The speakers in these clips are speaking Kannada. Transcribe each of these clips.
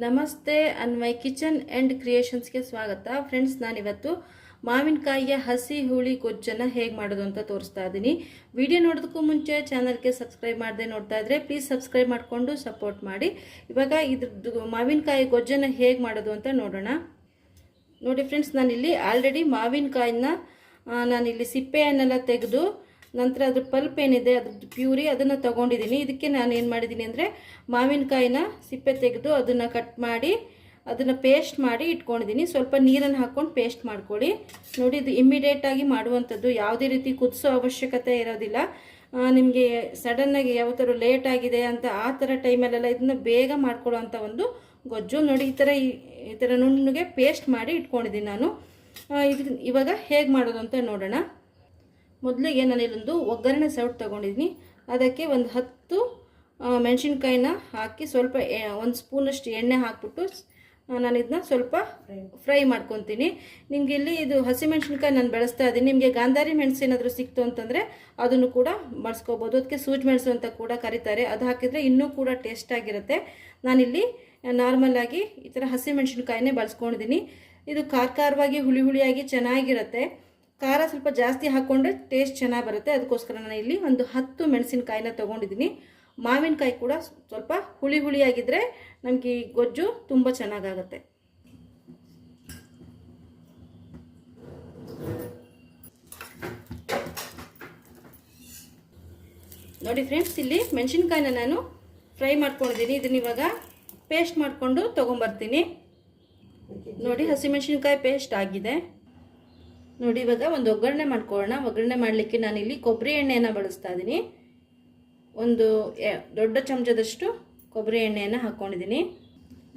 ನಮಸ್ತೆ ಅನ್ವಯ್ ಕಿಚನ್ ಆ್ಯಂಡ್ ಕ್ರಿಯೇಷನ್ಸ್ಗೆ ಸ್ವಾಗತ ಫ್ರೆಂಡ್ಸ್. ನಾನಿವತ್ತು ಮಾವಿನಕಾಯಿಯ ಹಸಿ ಹುಳಿ ಗೊಜ್ಜನ್ನು ಹೇಗೆ ಮಾಡೋದು ಅಂತ ತೋರಿಸ್ತಾ ಇದ್ದೀನಿ. ವಿಡಿಯೋ ನೋಡೋದಕ್ಕೂ ಮುಂಚೆ ಚಾನಲ್ಗೆ ಸಬ್ಸ್ಕ್ರೈಬ್ ಮಾಡದೆ ನೋಡ್ತಾ ಇದ್ರೆ ಪ್ಲೀಸ್ ಸಬ್ಸ್ಕ್ರೈಬ್ ಮಾಡಿಕೊಂಡು ಸಪೋರ್ಟ್ ಮಾಡಿ. ಇವಾಗ ಇದ್ರದ್ದು ಮಾವಿನಕಾಯಿ ಗೊಜ್ಜನ್ನು ಹೇಗೆ ಮಾಡೋದು ಅಂತ ನೋಡೋಣ. ನೋಡಿ ಫ್ರೆಂಡ್ಸ್, ನಾನಿಲ್ಲಿ ಆಲ್ರೆಡಿ ಮಾವಿನಕಾಯಿನ ನಾನಿಲ್ಲಿ ಸಿಪ್ಪೆಯನ್ನೆಲ್ಲ ತೆಗೆದು ನಂತರ ಅದ್ರ ಪಲ್ಪ್ ಏನಿದೆ ಅದ್ರದ್ದು ಪ್ಯೂರಿ ಅದನ್ನು ತೊಗೊಂಡಿದ್ದೀನಿ. ಇದಕ್ಕೆ ನಾನು ಏನು ಮಾಡಿದ್ದೀನಿ ಅಂದರೆ ಮಾವಿನಕಾಯಿನ ಸಿಪ್ಪೆ ತೆಗೆದು ಅದನ್ನು ಕಟ್ ಮಾಡಿ ಅದನ್ನು ಪೇಸ್ಟ್ ಮಾಡಿ ಇಟ್ಕೊಂಡಿದ್ದೀನಿ. ಸ್ವಲ್ಪ ನೀರನ್ನು ಹಾಕ್ಕೊಂಡು ಪೇಸ್ಟ್ ಮಾಡ್ಕೊಳ್ಳಿ. ನೋಡಿ, ಇದು ಇಮ್ಮಿಡಿಯೇಟಾಗಿ ಮಾಡುವಂಥದ್ದು, ಯಾವುದೇ ರೀತಿ ಕುದಿಸೋ ಅವಶ್ಯಕತೆ ಇರೋದಿಲ್ಲ. ನಿಮಗೆ ಸಡನ್ನಾಗಿ ಯಾವ ಥರ ಲೇಟ್ ಆಗಿದೆ ಅಂತ ಆ ಥರ ಟೈಮಲ್ಲೆಲ್ಲ ಇದನ್ನು ಬೇಗ ಮಾಡ್ಕೊಳ್ಳೋವಂಥ ಒಂದು ಗೊಜ್ಜು. ನೋಡಿ, ಈ ಥರ ನುಣ್ಣಗೆ ಪೇಸ್ಟ್ ಮಾಡಿ ಇಟ್ಕೊಂಡಿದ್ದೀನಿ ನಾನು. ಇವಾಗ ಹೇಗೆ ಮಾಡೋದು ಅಂತ ನೋಡೋಣ. ಮೊದಲಿಗೆ ನಾನು ಇಲ್ಲೊಂದು ಒಗ್ಗರಣೆ ಸೌಟ್ ತೊಗೊಂಡಿದ್ದೀನಿ. ಅದಕ್ಕೆ ಒಂದು 10 ಮೆಣಸಿನ್ಕಾಯಿನ ಹಾಕಿ ಸ್ವಲ್ಪ 1 ಸ್ಪೂನಷ್ಟು ಎಣ್ಣೆ ಹಾಕ್ಬಿಟ್ಟು ನಾನು ಇದನ್ನ ಸ್ವಲ್ಪ ಫ್ರೈ ಮಾಡ್ಕೊತೀನಿ. ನಿಮಗೆ ಇಲ್ಲಿ ಇದು ಹಸಿಮೆಣಸಿನ್ಕಾಯಿ ನಾನು ಬೆಳೆಸ್ತಾ ಇದ್ದೀನಿ. ನಿಮಗೆ ಗಾಂಧಾರಿ ಮೆಣಸು ಏನಾದರೂ ಸಿಕ್ತು ಅಂತಂದರೆ ಅದನ್ನು ಕೂಡ ಬಳಸ್ಕೋಬೋದು. ಅದಕ್ಕೆ ಸೂಜಿ ಮೆಣಸು ಅಂತ ಕೂಡ ಕರೀತಾರೆ. ಅದು ಹಾಕಿದರೆ ಇನ್ನೂ ಕೂಡ ಟೇಸ್ಟಾಗಿರುತ್ತೆ. ನಾನಿಲ್ಲಿ ನಾರ್ಮಲಾಗಿ ಈ ಥರ ಹಸಿಮೆಣಸಿನ್ಕಾಯಿನೇ ಬಳಸ್ಕೊಂಡಿದ್ದೀನಿ. ಇದು ಖಾರವಾಗಿ ಹುಳಿಯಾಗಿ ಚೆನ್ನಾಗಿರುತ್ತೆ. ಖಾರ ಸ್ವಲ್ಪ ಜಾಸ್ತಿ ಹಾಕ್ಕೊಂಡ್ರೆ ಟೇಸ್ಟ್ ಚೆನ್ನಾಗಿ ಬರುತ್ತೆ. ಅದಕ್ಕೋಸ್ಕರ ನಾನು ಇಲ್ಲಿ ಒಂದು 10 ಮೆಣಸಿನ್ಕಾಯಿನ ತೊಗೊಂಡಿದ್ದೀನಿ. ಮಾವಿನಕಾಯಿ ಕೂಡ ಸ್ವಲ್ಪ ಹುಳಿಯಾಗಿದ್ದರೆ ನಮಗೆ ಈ ಗೊಜ್ಜು ತುಂಬ ಚೆನ್ನಾಗಾಗುತ್ತೆ. ನೋಡಿ ಫ್ರೆಂಡ್ಸ್, ಇಲ್ಲಿ ಮೆಣಸಿನ್ಕಾಯಿನ ನಾನು ಫ್ರೈ ಮಾಡ್ಕೊಂಡಿದ್ದೀನಿ. ಇದನ್ನ ಇವಾಗ ಪೇಸ್ಟ್ ಮಾಡಿಕೊಂಡು ತೊಗೊಂಬರ್ತೀನಿ. ನೋಡಿ, ಹಸಿಮೆಣಸಿನ್ಕಾಯಿ ಪೇಸ್ಟ್ ಆಗಿದೆ. ನೋಡಿ, ಇವಾಗ ಒಂದು ಒಗ್ಗರಣೆ ಮಾಡ್ಕೊಳ್ಳೋಣ. ಒಗ್ಗರಣೆ ಮಾಡಲಿಕ್ಕೆ ನಾನಿಲ್ಲಿ ಕೊಬ್ಬರಿ ಎಣ್ಣೆಯನ್ನು ಬಳಸ್ತಾ ಇದ್ದೀನಿ. ಒಂದು ದೊಡ್ಡ ಚಮಚದಷ್ಟು ಕೊಬ್ಬರಿ ಎಣ್ಣೆಯನ್ನು ಹಾಕ್ಕೊಂಡಿದ್ದೀನಿ.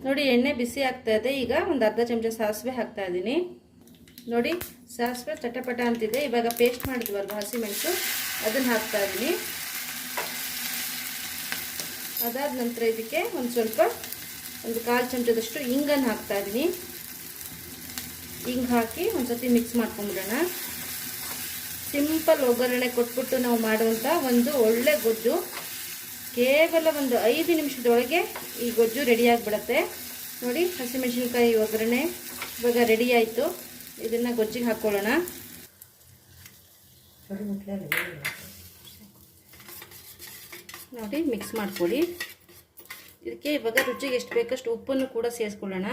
ನೋಡಿ, ಎಣ್ಣೆ ಬಿಸಿ ಆಗ್ತಾ ಇದೆ. ಈಗ ಒಂದು ಅರ್ಧ ಚಮಚ ಸಾಸಿವೆ ಹಾಕ್ತಾ ಇದ್ದೀನಿ. ನೋಡಿ, ಸಾಸಿವೆ ಚಟಪಟ ಅಂತಿದೆ. ಇವಾಗ ಪೇಸ್ಟ್ ಮಾಡಿದ್ವಲ್ವ ಹಸಿಮೆಣಸು, ಅದನ್ನು ಹಾಕ್ತಾ ಇದ್ದೀನಿ. ಅದಾದ ನಂತರ ಇದಕ್ಕೆ ಒಂದು 1/4 ಚಮಚದಷ್ಟು ಇಂಗನ್ನು ಹಾಕ್ತಾ ಇದ್ದೀನಿ. ಹಿಂಗೆ ಹಾಕಿ ಒಂದ್ಸತಿ ಮಿಕ್ಸ್ ಮಾಡ್ಕೊಂಡ್ಬಿಡೋಣ. ಸಿಂಪಲ್ ಒಗ್ಗರಣೆ ಕೊಟ್ಬಿಟ್ಟು ನಾವು ಮಾಡುವಂಥ ಒಂದು ಒಳ್ಳೆ ಗೊಜ್ಜು. ಕೇವಲ ಒಂದು 5 ನಿಮಿಷದೊಳಗೆ ಈ ಗೊಜ್ಜು ರೆಡಿಯಾಗಿಬಿಡುತ್ತೆ. ನೋಡಿ, ಹಸಿಮೆಣಸಿನ್ಕಾಯಿ ಒಗ್ಗರಣೆ ಇವಾಗ ರೆಡಿ ಆಯಿತು. ಇದನ್ನು ಗೊಜ್ಜಿಗೆ ಹಾಕ್ಕೊಳ್ಳೋಣ. ನೋಡಿ, ಮಿಕ್ಸ್ ಮಾಡ್ಕೊಳ್ಳಿ. ಇದಕ್ಕೆ ಇವಾಗ ರುಚಿಗೆ ಎಷ್ಟು ಬೇಕಷ್ಟು ಉಪ್ಪನ್ನು ಕೂಡ ಸೇರಿಸ್ಕೊಳ್ಳೋಣ.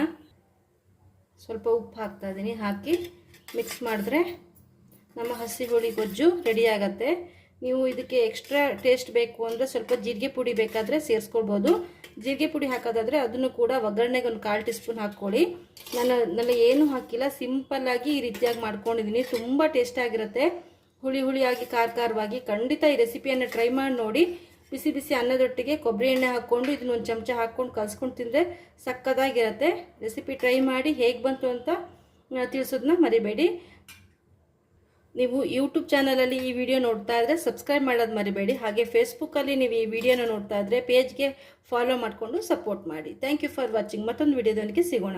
ಸ್ವಲ್ಪ ಉಪ್ಪು ಹಾಕ್ತಾ ಇದ್ದೀನಿ. ಹಾಕಿ ಮಿಕ್ಸ್ ಮಾಡಿದ್ರೆ ನಮ್ಮ ಹಸಿ ಹುಳಿ ಗೊಜ್ಜು ರೆಡಿ ಆಗುತ್ತೆ. ನೀವು ಇದಕ್ಕೆ ಎಕ್ಸ್ಟ್ರಾ ಟೇಸ್ಟ್ ಬೇಕು ಅಂದರೆ ಸ್ವಲ್ಪ ಜೀರಿಗೆ ಪುಡಿ ಬೇಕಾದರೆ ಸೇರಿಸ್ಕೊಳ್ಬೋದು. ಜೀರಿಗೆ ಪುಡಿ ಹಾಕೋದಾದರೆ ಅದನ್ನು ಕೂಡ ಒಗ್ಗರಣೆಗೆ ಒಂದು 1/4 ಟೀ ಸ್ಪೂನ್ ಹಾಕ್ಕೊಳ್ಳಿ. ನಾನು ಏನೂ ಹಾಕಿಲ್ಲ, ಸಿಂಪಲ್ಲಾಗಿ ಈ ರೀತಿಯಾಗಿ ಮಾಡ್ಕೊಂಡಿದ್ದೀನಿ. ತುಂಬ ಟೇಸ್ಟಾಗಿರುತ್ತೆ. ಹುಳಿಯಾಗಿ ಖಾರವಾಗಿ. ಖಂಡಿತ ಈ ರೆಸಿಪಿಯನ್ನು ಟ್ರೈ ಮಾಡಿ ನೋಡಿ. ಬಿಸಿ ಅನ್ನದೊಟ್ಟಿಗೆ ಕೊಬ್ಬರಿ ಎಣ್ಣೆ ಹಾಕ್ಕೊಂಡು ಇದನ್ನ ಒಂದು ಚಮಚ ಹಾಕ್ಕೊಂಡು ಕಲಿಸ್ಕೊಂಡು ತಿಂದರೆ ಸಕ್ಕತ್ತಾಗಿರುತ್ತೆ. ರೆಸಿಪಿ ಟ್ರೈ ಮಾಡಿ ಹೇಗೆ ಬಂತು ಅಂತ ತಿಳಿಸೋದನ್ನ ಮರಿಬೇಡಿ. ನೀವು ಯೂಟ್ಯೂಬ್ ಚಾನಲಲ್ಲಿ ಈ ವಿಡಿಯೋ ನೋಡ್ತಾ ಇದ್ದರೆ ಸಬ್ಸ್ಕ್ರೈಬ್ ಮಾಡೋದು ಮರಿಬೇಡಿ. ಹಾಗೆ ಫೇಸ್ಬುಕ್ಕಲ್ಲಿ ನೀವು ಈ ವಿಡಿಯೋನ ನೋಡ್ತಾ ಇದ್ದರೆ ಪೇಜ್ಗೆ ಫಾಲೋ ಮಾಡಿಕೊಂಡು ಸಪೋರ್ಟ್ ಮಾಡಿ. Thank you for watching. ಮತ್ತೊಂದು ವಿಡಿಯೋದೊಂದಿಗೆ ಸಿಗೋಣ.